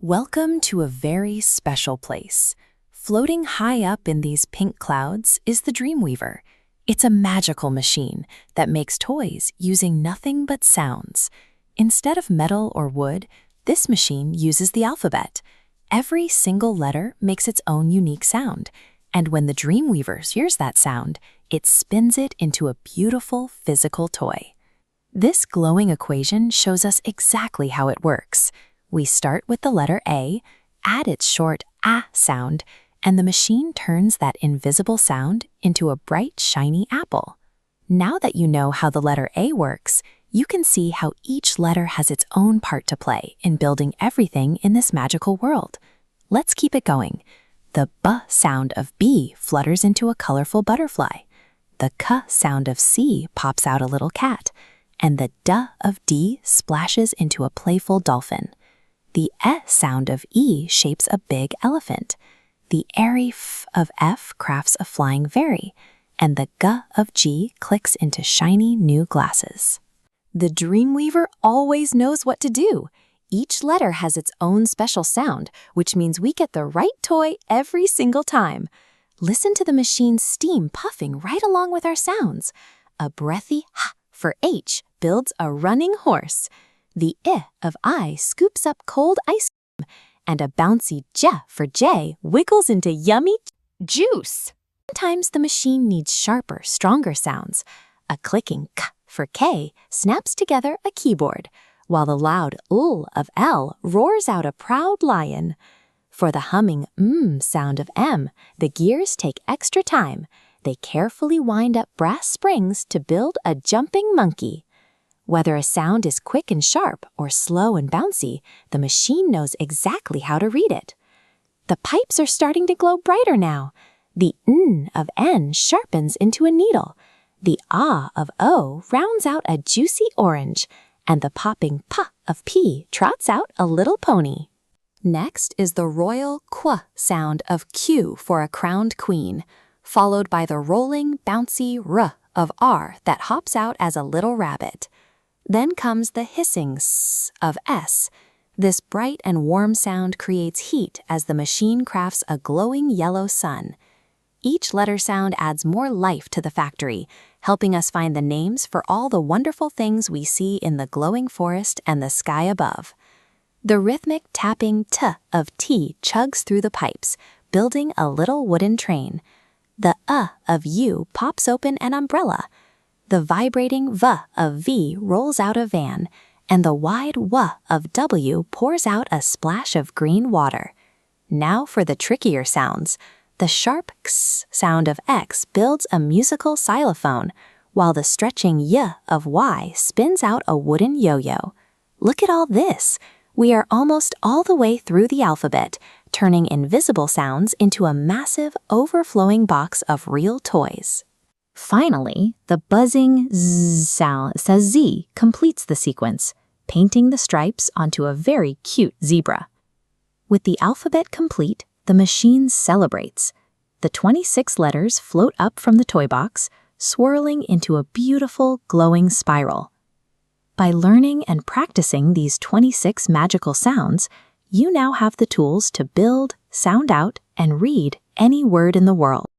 Welcome to a very special place. Floating high up in these pink clouds is the Dreamweaver. It's a magical machine that makes toys using nothing but sounds. Instead of metal or wood, this machine uses the alphabet. Every single letter makes its own unique sound, and when the Dreamweaver hears that sound, it spins it into a beautiful physical toy. This glowing equation shows us exactly how it works. We start with the letter A, add its short A sound, and the machine turns that invisible sound into a bright, shiny apple. Now that you know how the letter A works, you can see how each letter has its own part to play in building everything in this magical world. Let's keep it going. The B sound of B flutters into a colorful butterfly. The K sound of C pops out a little cat. And the D of D splashes into a playful dolphin. The E sound of E shapes a big elephant. The airy F of F crafts a flying fairy. And the G of G clicks into shiny new glasses. The Dreamweaver always knows what to do. Each letter has its own special sound, which means we get the right toy every single time. Listen to the machine's steam puffing right along with our sounds. A breathy H for H builds a running horse. The I of I scoops up cold ice cream, and a bouncy J for J wiggles into yummy juice. Sometimes the machine needs sharper, stronger sounds. A clicking K for K snaps together a keyboard, while the loud L of L roars out a proud lion. For the humming sound of M, the gears take extra time. They carefully wind up brass springs to build a jumping monkey. Whether a sound is quick and sharp or slow and bouncy, the machine knows exactly how to read it. The pipes are starting to glow brighter now. The N of N sharpens into a needle. The A of O rounds out a juicy orange, and the popping P of P trots out a little pony. Next is the royal Q sound of Q for a crowned queen, followed by the rolling, bouncy R of R that hops out as a little rabbit. Then comes the hissing S of S. This bright and warm sound creates heat as the machine crafts a glowing yellow sun. Each letter sound adds more life to the factory, helping us find the names for all the wonderful things we see in the glowing forest and the sky above. The rhythmic tapping T of T chugs through the pipes, building a little wooden train. The of U pops open an umbrella. The vibrating V of V rolls out a van, and the wide W of W pours out a splash of green water. Now for the trickier sounds. The sharp X sound of X builds a musical xylophone, while the stretching Y of Y spins out a wooden yo-yo. Look at all this! We are almost all the way through the alphabet, turning invisible sounds into a massive, overflowing box of real toys. Finally, the buzzing Z sound says Z completes the sequence, painting the stripes onto a very cute zebra. With the alphabet complete, the machine celebrates. The 26 letters float up from the toy box, swirling into a beautiful, glowing spiral. By learning and practicing these 26 magical sounds, you now have the tools to build, sound out, and read any word in the world.